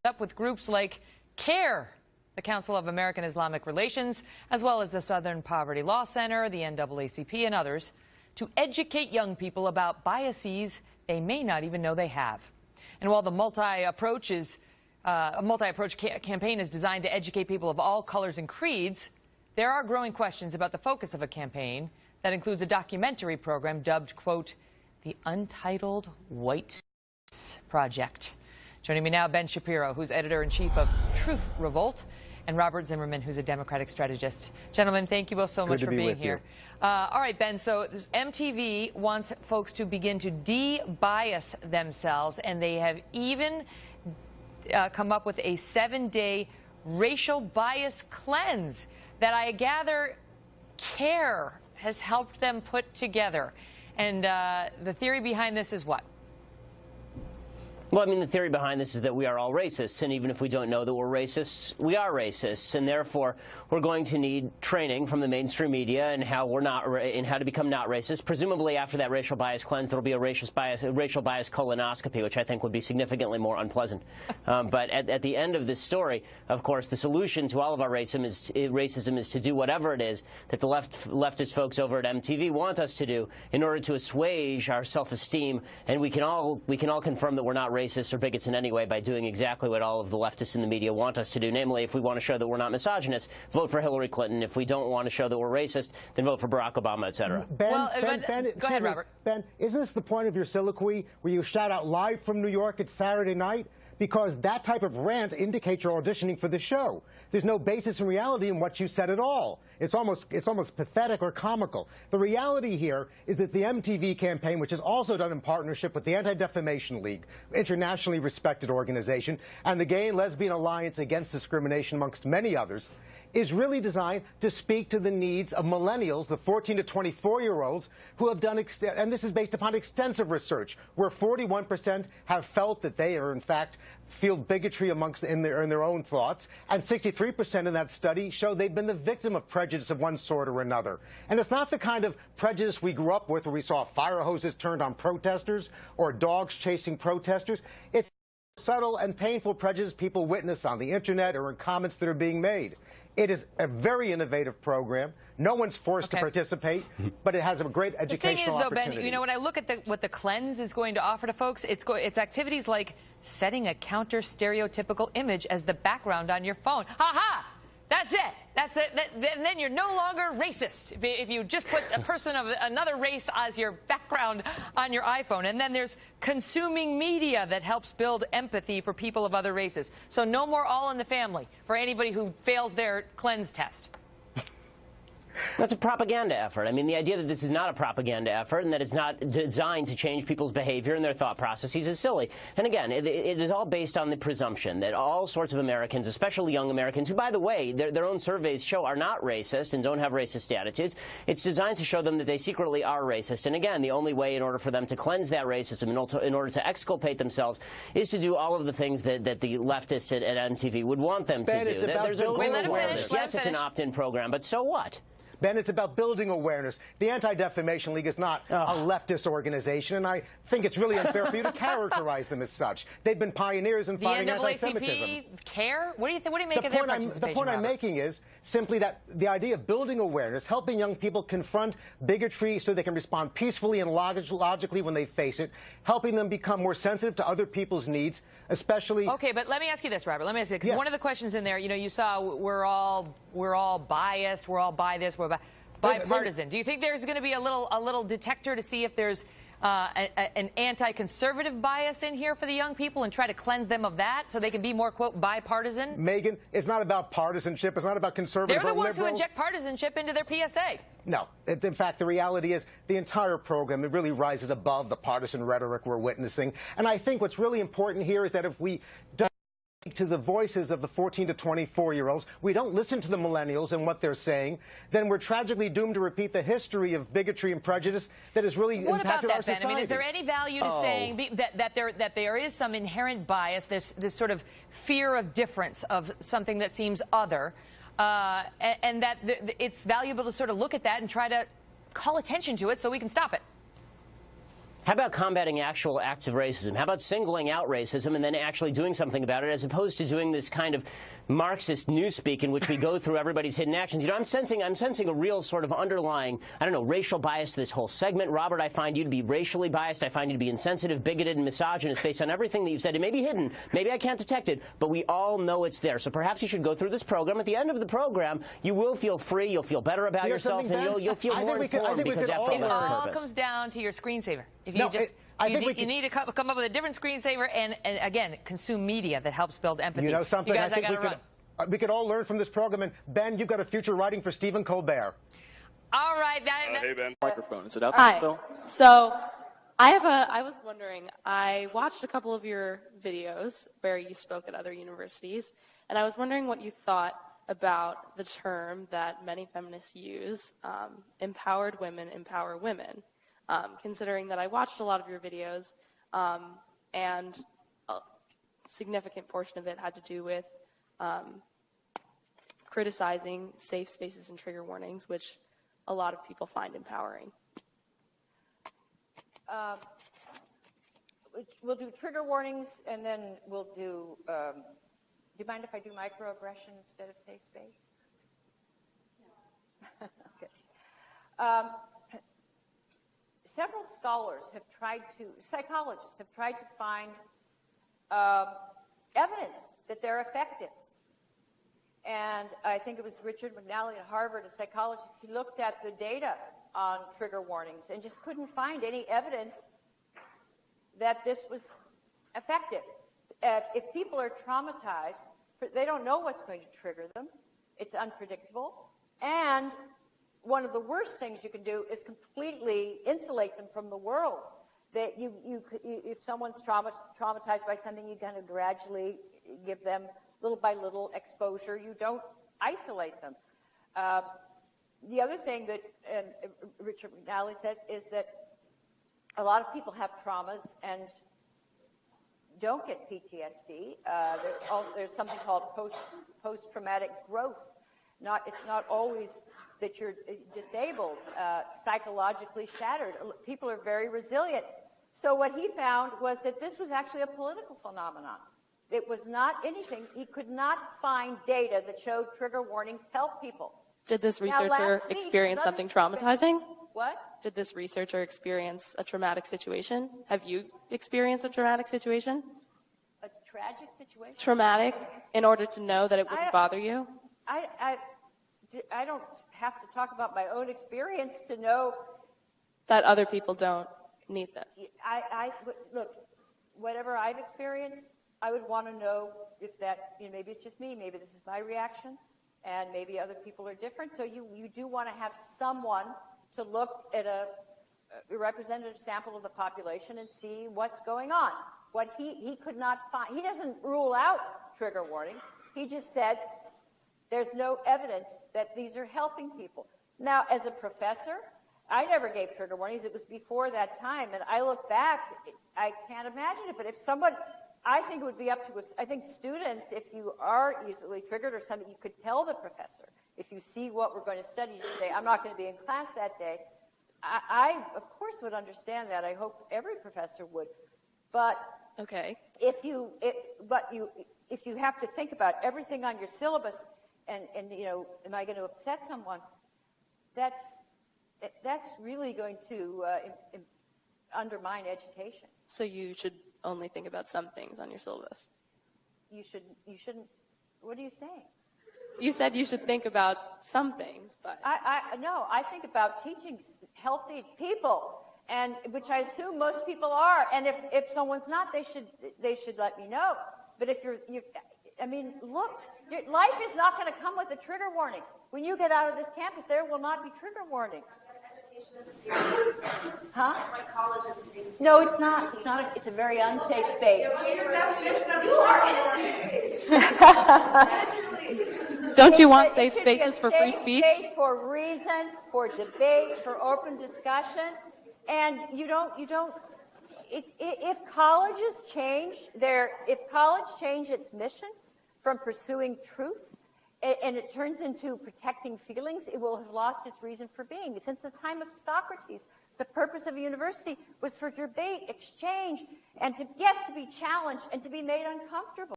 up with groups like CARE, the Council of American Islamic Relations, as well as the Southern Poverty Law Center, the NAACP, and others, to educate young people about biases they may not even know they have. And while the multi-approach campaign is designed to educate people of all colors and creeds, there are growing questions about the focus of a campaign that includes a documentary program dubbed, quote, the Untitled White Project. Joining me now, Ben Shapiro, who's editor-in-chief of Truth Revolt, and Robert Zimmerman, who's a Democratic strategist. Gentlemen, thank you both so much for being here. All right, Ben, so MTV wants folks to begin to de-bias themselves, and they have even come up with a 7-day racial bias cleanse that I gather CARE has helped them put together. And the theory behind this is what? Well, I mean, the theory behind this is that we are all racists, and even if we don't know that we're racists, we are racists, and therefore we're going to need training from the mainstream media in how to become not racist. Presumably, after that racial bias cleanse, there'll be a racial bias colonoscopy, which I think would be significantly more unpleasant. But at the end of this story, of course, the solution to all of our racism is to do whatever it is that the leftist folks over at MTV want us to do in order to assuage our self-esteem, and we can all confirm that we're not racist or bigots in any way by doing exactly what all of the leftists in the media want us to do. Namely, if we want to show that we're not misogynist, vote for Hillary Clinton. If we don't want to show that we're racist, then vote for Barack Obama, etc. Ben, go ahead, Robert. Ben, isn't this the point of your soliloquy where you shout out live from New York? It's Saturday night? Because that type of rant indicates you're auditioning for the show. There's no basis in reality in what you said at all. It's almost pathetic or comical. The reality here is that the MTV campaign, which is also done in partnership with the Anti-Defamation League, internationally respected organization, and the Gay and Lesbian Alliance Against Discrimination, amongst many others, is really designed to speak to the needs of millennials, the 14 to 24-year-olds, who have done, and this is based upon extensive research, where 41% have felt that they are, in fact, feel bigotry in their own thoughts, and 63% in that study show they've been the victim of prejudice of one sort or another. And it's not the kind of prejudice we grew up with, where we saw fire hoses turned on protesters or dogs chasing protesters. It's subtle and painful prejudice people witness on the internet or in comments that are being made. It is a very innovative program. No one's forced to participate, but it has a great educational opportunity. The thing is, though, Ben, you know, when I look at what the cleanse is going to offer to folks, it's activities like setting a counter-stereotypical image as the background on your phone. Ha-ha! That's it. That's it. And then you're no longer racist if you just put a person of another race as your background on your iPhone. And then there's consuming media that helps build empathy for people of other races. So no more All in the Family for anybody who fails their cleanse test. That's a propaganda effort. I mean, the idea that this is not a propaganda effort and that it's not designed to change people's behavior and their thought processes is silly. And again, it is all based on the presumption that all sorts of Americans, especially young Americans, who, by the way, their own surveys show are not racist and don't have racist attitudes, it's designed to show them that they secretly are racist. And again, the only way in order for them to cleanse that racism, in order to exculpate themselves, is to do all of the things that the leftists at MTV would want them to do. There's a great awareness. Yes, it's an opt-in program, but so what? Ben, it's about building awareness. The Anti-Defamation League is not a leftist organization, and I think it's really unfair for you to characterize them as such. They've been pioneers in fighting anti-Semitism. CARE? What do you make of their participation? The point I'm making is simply that the idea of building awareness, helping young people confront bigotry so they can respond peacefully and logically when they face it, helping them become more sensitive to other people's needs, especially... Okay, but let me ask you this, Robert. Let me ask you, because one of the questions in there, you know, you saw we're all biased, we're all by this, we're bipartisan. Do you think there's going to be a little detector to see if there's an anti-conservative bias in here for the young people and try to cleanse them of that so they can be more, quote, bipartisan? Megan, it's not about partisanship. It's not about conservative or liberal. They're the ones who inject partisanship into their PSA. No. In fact, the reality is the entire program, it really rises above the partisan rhetoric we're witnessing. And I think what's really important here is that if we don't to the voices of the 14 to 24-year-olds, we don't listen to the millennials and what they're saying, then we're tragically doomed to repeat the history of bigotry and prejudice that has really impacted our society. Ben? I mean, is there any value to saying that there is some inherent bias, this sort of fear of difference of something that seems other, and that it's valuable to sort of look at that and try to call attention to it so we can stop it? How about combating actual acts of racism? How about singling out racism and then actually doing something about it, as opposed to doing this kind of Marxist newspeak in which we go through everybody's hidden actions? You know, I'm sensing a real sort of underlying, I don't know, racial bias to this whole segment. Robert, I find you to be racially biased. I find you to be insensitive, bigoted, and misogynist based on everything that you've said. It may be hidden. Maybe I can't detect it, but we all know it's there. So perhaps you should go through this program. At the end of the program, you will feel free. You'll feel better about yourself, and you'll feel more informed because after all, it all comes down to your screensaver. If you you need to come up with a different screensaver and again, consume media that helps build empathy. You know something? You guys, I gotta run. We could all learn from this program. And Ben, you've got a future writing for Stephen Colbert. All right. Hey, Ben. Microphone. Is it up still? So I was wondering, I watched a couple of your videos where you spoke at other universities, and I was wondering what you thought about the term that many feminists use, empowered women empower women, considering that I watched a lot of your videos, and a significant portion of it had to do with criticizing safe spaces and trigger warnings, which a lot of people find empowering. We'll do trigger warnings, and then we'll do, do you mind if I do microaggression instead of safe space? No. Okay. Several scholars have tried to, psychologists have tried to find evidence that they're effective. And I think it was Richard McNally at Harvard, a psychologist, he looked at the data on trigger warnings and just couldn't find any evidence that this was effective. If people are traumatized, they don't know what's going to trigger them. It's unpredictable. And one of the worst things you can do is completely insulate them from the world. That if someone's traumatized by something, you kind of gradually give them little by little exposure. You don't isolate them. The other thing that Richard McNally said is that a lot of people have traumas and don't get PTSD. There's something called post-traumatic growth. It's not always that you're disabled, psychologically shattered. People are very resilient. So what he found was that this was actually a political phenomenon. It was not anything. He could not find data that showed trigger warnings help people. Did this researcher experience something traumatizing? What? Did this researcher experience a traumatic situation? Have you experienced a traumatic situation? A tragic situation? Traumatic, in order to know that it wouldn't bother you? I don't have to talk about my own experience to know that other people don't need this. Look, whatever I've experienced, I would want to know if that, maybe it's just me, maybe this is my reaction, and maybe other people are different. So you do want to have someone to look at a representative sample of the population and see what's going on. What he could not find, he doesn't rule out trigger warnings. He just said there's no evidence that these are helping people. Now, as a professor, I never gave trigger warnings. It was before that time, and I look back, I can't imagine it. But if someone, I think it would be up to us. I think students, if you are easily triggered or something, you could tell the professor. If you see what we're going to study, you say, I'm not going to be in class that day. I of course, would understand that. I hope every professor would. But okay, if you have to think about everything on your syllabus, and am I going to upset someone? That's really going to undermine education. So you should only think about some things on your syllabus. You shouldn't. What are you saying? You said you should think about some things, but no, I think about teaching healthy people, and which I assume most people are. And if someone's not, they should let me know. But if I mean, look, life is not going to come with a trigger warning. When you get out of this campus, there will not be trigger warnings. Huh? My college is a safe space. No, it's not. It's not. It's a very unsafe space. Your definition of you are in a safe space. Don't you want safe spaces for free speech? Safe space for reason, for debate, for open discussion, and you don't. If colleges change its mission from pursuing truth, and it turns into protecting feelings, it will have lost its reason for being. Since the time of Socrates, The purpose of a university was for debate, exchange, and to be challenged and to be made uncomfortable.